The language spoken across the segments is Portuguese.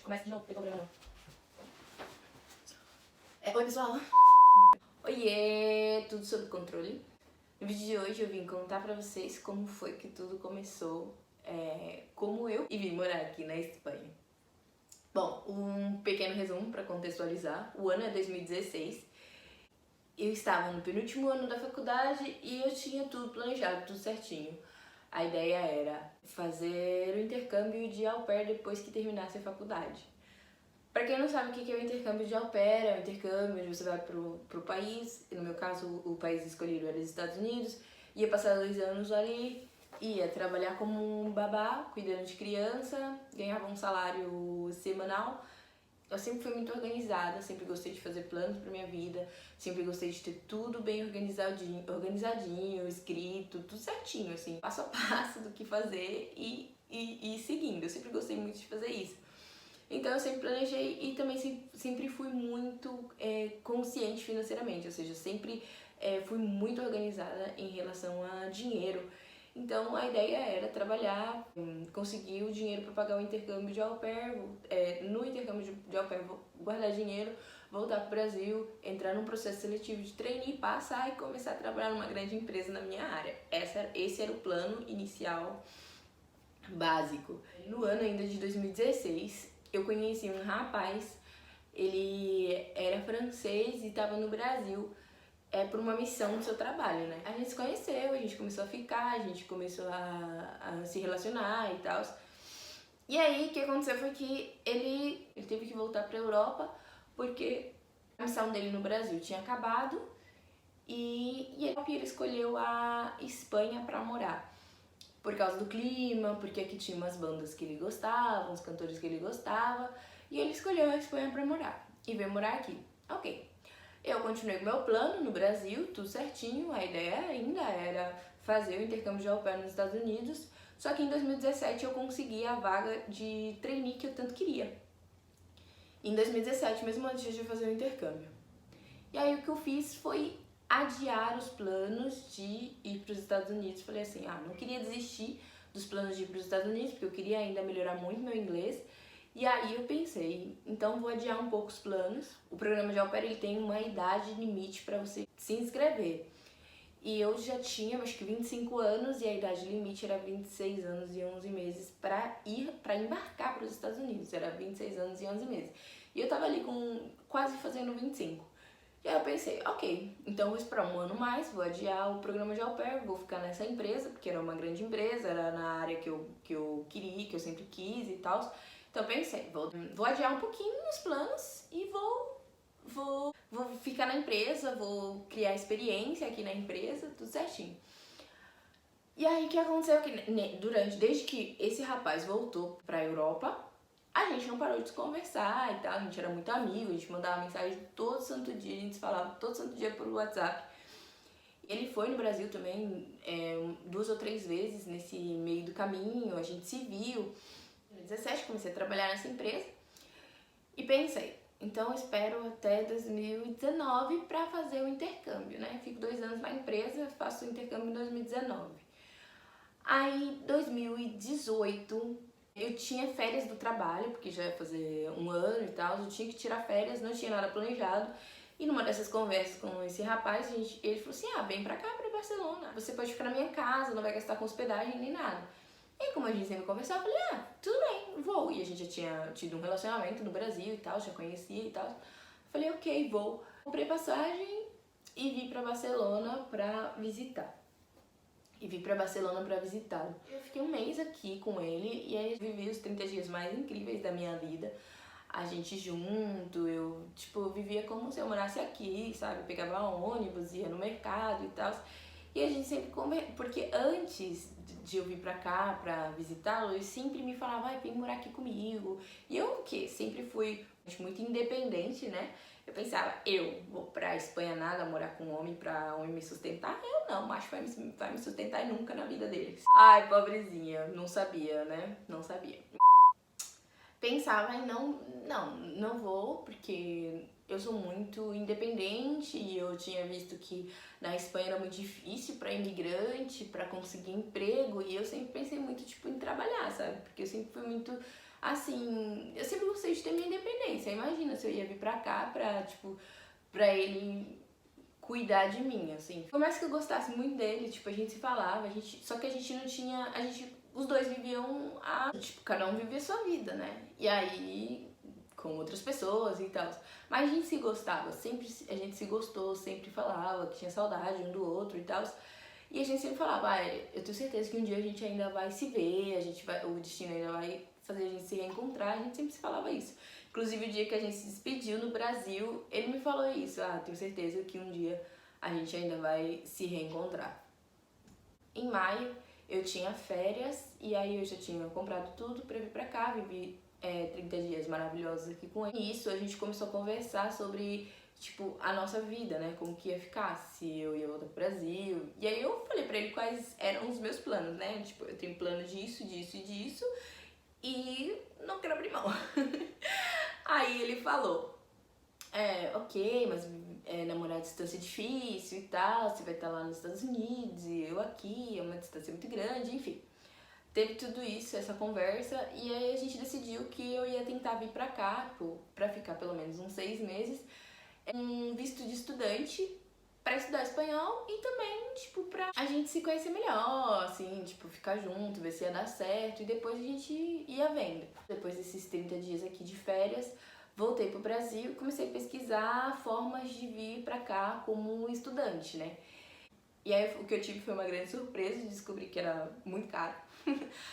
Começa de novo, não tem problema não. Oi, pessoal. Oiê, tudo sob controle? No vídeo de hoje eu vim contar pra vocês como foi que tudo começou, como eu vim morar aqui na Espanha. Bom, um pequeno resumo para contextualizar. O ano é 2016. Eu estava no penúltimo ano da faculdade e eu tinha tudo planejado, tudo certinho. A ideia era fazer o intercâmbio de au pair depois que terminasse a faculdade. Para quem não sabe o que é o intercâmbio de au pair, é o intercâmbio onde você vai pro país, no meu caso o país escolhido era os Estados Unidos, ia passar 2 anos ali, ia trabalhar como um babá, cuidando de criança, ganhava um salário semanal. Eu sempre fui muito organizada, sempre gostei de fazer planos para minha vida, sempre gostei de ter tudo bem organizadinho, escrito, tudo certinho, assim, passo a passo do que fazer e seguindo. Eu sempre gostei muito de fazer isso. Então eu sempre planejei e também sempre fui muito consciente financeiramente, ou seja, sempre fui muito organizada em relação a dinheiro. Então a ideia era trabalhar, conseguir o dinheiro para pagar o intercâmbio de au pair, no intercâmbio de au pair guardar dinheiro, voltar para o Brasil, entrar num processo seletivo de trainee, passar e começar a trabalhar numa grande empresa na minha área. Esse era o plano inicial básico. No ano ainda de 2016, eu conheci um rapaz, ele era francês e estava no Brasil por uma missão do seu trabalho, né? A gente se conheceu, a gente começou a ficar, a gente começou a se relacionar e tal. E aí, o que aconteceu foi que ele teve que voltar pra Europa porque a missão dele no Brasil tinha acabado e ele escolheu a Espanha pra morar. Por causa do clima, porque aqui tinha umas bandas que ele gostava, uns cantores que ele gostava, e ele escolheu a Espanha pra morar, e veio morar aqui. Ok. Eu continuei com meu plano no Brasil, tudo certinho, a ideia ainda era fazer o intercâmbio de au pair nos Estados Unidos, só que em 2017 eu consegui a vaga de trainee que eu tanto queria. Em 2017, mesmo antes de fazer o intercâmbio. E aí o que eu fiz foi adiar os planos de ir para os Estados Unidos. Falei assim, não queria desistir dos planos de ir para os Estados Unidos, porque eu queria ainda melhorar muito meu inglês. E aí eu pensei, então vou adiar um pouco os planos. O programa de au pair ele tem uma idade limite para você se inscrever. E eu já tinha, acho que 25 anos, e a idade limite era 26 anos e 11 meses para embarcar para os Estados Unidos. Era 26 anos e 11 meses. E eu tava ali quase fazendo 25. E aí eu pensei, ok, então vou esperar um ano mais, vou adiar o programa de au pair, vou ficar nessa empresa, porque era uma grande empresa, era na área que eu queria, que eu sempre quis e tal. Então eu pensei, vou adiar um pouquinho os planos e vou ficar na empresa, vou criar experiência aqui na empresa, tudo certinho. E aí o que aconteceu? Desde que esse rapaz voltou pra Europa, a gente não parou de conversar e tal, a gente era muito amigo, a gente mandava mensagem todo santo dia, a gente se falava todo santo dia por WhatsApp. Ele foi no Brasil também 2 ou 3 vezes nesse meio do caminho, a gente se viu. Em 2017 comecei a trabalhar nessa empresa e pensei, então eu espero até 2019 para fazer o intercâmbio, né? Fico 2 anos na empresa, faço o intercâmbio em 2019. Aí, 2018, eu tinha férias do trabalho, porque já ia fazer 1 ano e tal, eu tinha que tirar férias, não tinha nada planejado. E numa dessas conversas com esse rapaz, ele falou assim, vem pra cá, pra Barcelona. Você pode ficar na minha casa, não vai gastar com hospedagem nem nada. E como a gente sempre conversava, eu falei, tudo bem, vou. E a gente já tinha tido um relacionamento no Brasil e tal, já conhecia e tal. Falei, ok, vou. Comprei passagem e vim pra Barcelona pra visitar. Eu fiquei 1 mês aqui com ele e aí vivi os 30 dias mais incríveis da minha vida. A gente junto, eu vivia como se eu morasse aqui, sabe? Eu pegava ônibus, ia no mercado e tal. E a gente sempre porque antes de eu vir pra cá pra visitá-lo, ele sempre me falava, vem morar aqui comigo. E eu sempre fui muito independente, né? Eu pensava, eu vou pra Espanha nada, morar com um homem pra homem me sustentar? Eu não, macho vai me sustentar nunca na vida deles. Ai, pobrezinha, não sabia, né? Não sabia. Pensava em não vou, porque eu sou muito independente e eu tinha visto que na Espanha era muito difícil para imigrante, para conseguir emprego, e eu sempre pensei muito em trabalhar, sabe? Porque eu sempre fui muito Assim, eu sempre gostei de ter minha independência. Imagina se eu ia vir pra cá pra, tipo, pra ele cuidar de mim, assim. Por mais que eu gostasse muito dele, tipo, a gente se falava, só que a gente não tinha, os dois viviam tipo, cada um vivia a sua vida, né? E aí, com outras pessoas e tal. Mas a gente se gostava, sempre, a gente se gostou, sempre falava que tinha saudade um do outro e tal. E a gente sempre falava, eu tenho certeza que um dia a gente ainda vai se ver, o destino ainda vai fazer a gente se reencontrar, a gente sempre se falava isso. Inclusive o dia que a gente se despediu no Brasil, ele me falou isso, tenho certeza que um dia a gente ainda vai se reencontrar. Em maio eu tinha férias e aí eu já tinha comprado tudo pra vir pra cá, vivi 30 dias maravilhosos aqui com ele. E isso a gente começou a conversar sobre, tipo, a nossa vida, né? Como que ia ficar, se eu ia voltar pro Brasil. E aí eu falei pra ele quais eram os meus planos, né? Tipo, eu tenho plano disso, disso e disso e não quero abrir mão. Aí ele falou, ok, mas namorar à distância é difícil e tal, você vai estar lá nos Estados Unidos e eu aqui, é uma distância muito grande, enfim. Teve tudo isso, essa conversa, e aí a gente decidiu que eu ia tentar vir pra cá, pra ficar pelo menos uns 6 meses, um visto de estudante pra estudar espanhol e também, tipo, pra a gente se conhecer melhor, assim, tipo, ficar junto, ver se ia dar certo, e depois a gente ia vendo. Depois desses 30 dias aqui de férias, voltei pro Brasil e comecei a pesquisar formas de vir pra cá como estudante, né? E aí o que eu tive foi uma grande surpresa de descobrir que era muito caro.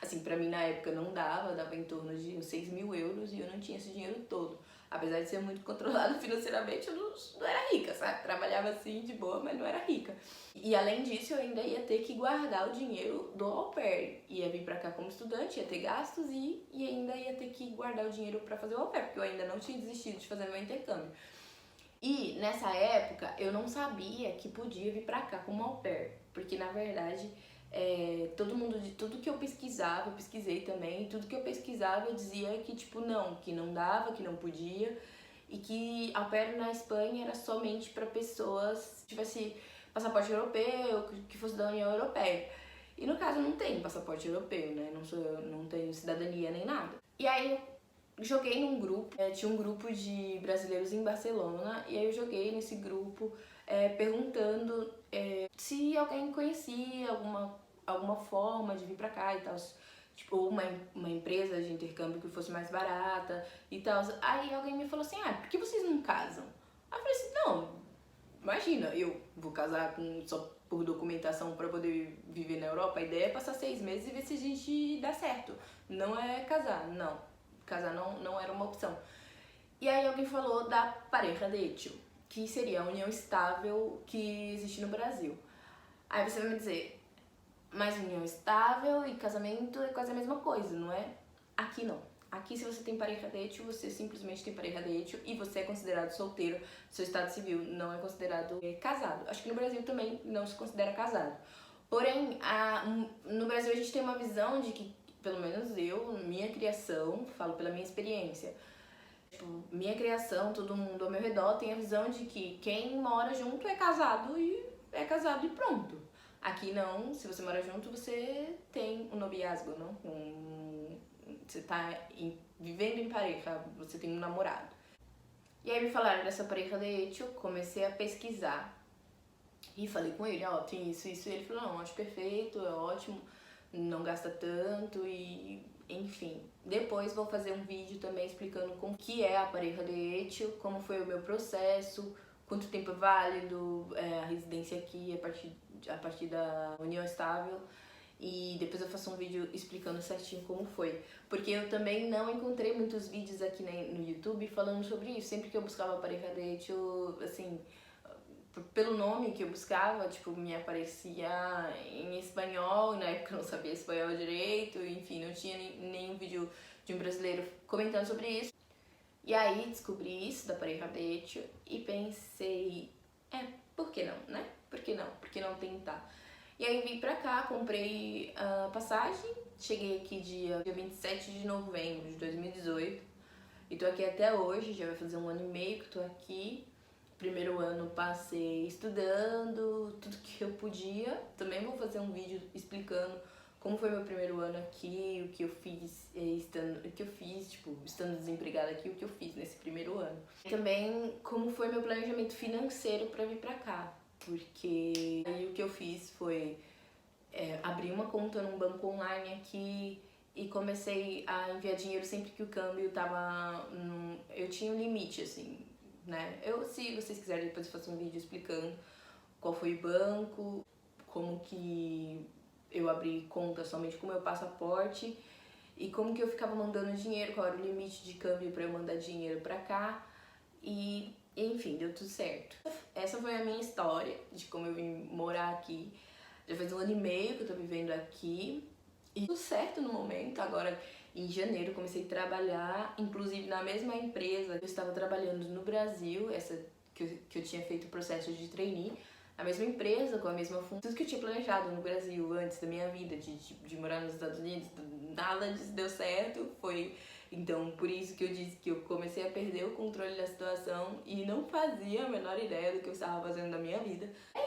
Assim, pra mim na época não dava em torno de uns 6 mil euros e eu não tinha esse dinheiro todo. Apesar de ser muito controlada financeiramente, eu não era rica, sabe? Trabalhava assim de boa, mas não era rica. E além disso, eu ainda ia ter que guardar o dinheiro do au pair. Ia vir pra cá como estudante, ia ter gastos e ainda ia ter que guardar o dinheiro pra fazer o au pair, porque eu ainda não tinha desistido de fazer meu intercâmbio. E nessa época eu não sabia que podia vir pra cá como au pair, porque na verdade tudo que eu pesquisava, eu pesquisei também, e tudo que eu pesquisava eu dizia que tipo que não dava, que não podia, e que au pair na Espanha era somente para pessoas que tivesse passaporte europeu, que fosse da União Europeia. E no caso eu não tenho passaporte europeu, né? Não tenho cidadania nem nada. E aí joguei num grupo, tinha um grupo de brasileiros em Barcelona, e aí eu joguei nesse grupo perguntando se alguém conhecia alguma forma de vir pra cá e tal, tipo, uma empresa de intercâmbio que fosse mais barata e tal. Aí alguém me falou assim, por que vocês não casam? Aí eu falei assim, não, imagina, eu vou casar só por documentação pra poder viver na Europa, a ideia é passar 6 meses e ver se a gente dá certo, não é casar, não. Casar não era uma opção. E aí alguém falou da pareja de hecho, que seria a união estável que existe no Brasil. Aí você vai me dizer, mas união estável e casamento é quase a mesma coisa, não é? Aqui não. Aqui se você tem pareja de hecho, você simplesmente tem pareja de hecho e você é considerado solteiro, seu estado civil não é considerado casado. Acho que no Brasil também não se considera casado. Porém, no Brasil a gente tem uma visão de que, pelo menos eu, minha criação, falo pela minha experiência, tipo, minha criação, todo mundo ao meu redor tem a visão de que quem mora junto é casado e pronto. Aqui não, se você mora junto, você tem um noviazgo, não? Você tá vivendo em pareja, você tem um namorado. E aí me falaram dessa pareja de hecho, comecei a pesquisar. E falei com ele, tem isso, e ele falou, não, acho perfeito, é ótimo, não gasta tanto e enfim. Depois vou fazer um vídeo também explicando como que é a pareja de hecho, como foi o meu processo, quanto tempo é válido, a residência aqui a partir da união estável. E depois eu faço um vídeo explicando certinho como foi. Porque eu também não encontrei muitos vídeos aqui no YouTube falando sobre isso. Sempre que eu buscava pareja de hecho, assim, pelo nome que eu buscava, tipo, me aparecia em espanhol, na época eu não sabia espanhol direito, enfim, não tinha nenhum vídeo de um brasileiro comentando sobre isso. E aí descobri isso da pareja de hecho e pensei, por que não, né? Por que não? Por que não tentar? E aí vim pra cá, comprei a passagem, cheguei aqui dia 27 de novembro de 2018 e tô aqui até hoje, já vai fazer 1 ano e meio que tô aqui. Primeiro ano passei estudando tudo que eu podia. Também vou fazer um vídeo explicando como foi meu primeiro ano aqui, o que eu fiz estando desempregada aqui, o que eu fiz nesse primeiro ano. E também como foi meu planejamento financeiro para vir para cá, porque aí o que eu fiz foi abrir uma conta num banco online aqui e comecei a enviar dinheiro sempre que o câmbio tava eu tinha um limite, assim, né? Se vocês quiserem, depois eu faço um vídeo explicando qual foi o banco, como que eu abri conta somente com o meu passaporte e como que eu ficava mandando dinheiro, qual era o limite de câmbio para eu mandar dinheiro para cá e enfim, deu tudo certo. Essa foi a minha história de como eu vim morar aqui. Já faz 1 ano e meio que eu tô vivendo aqui e tudo certo no momento. Agora em janeiro comecei a trabalhar, inclusive na mesma empresa que eu estava trabalhando no Brasil, essa que eu tinha feito o processo de trainee, a mesma empresa, com a mesma função, tudo que eu tinha planejado no Brasil antes da minha vida, de morar nos Estados Unidos, nada disso deu certo, então por isso que eu disse que eu comecei a perder o controle da situação e não fazia a menor ideia do que eu estava fazendo da minha vida. É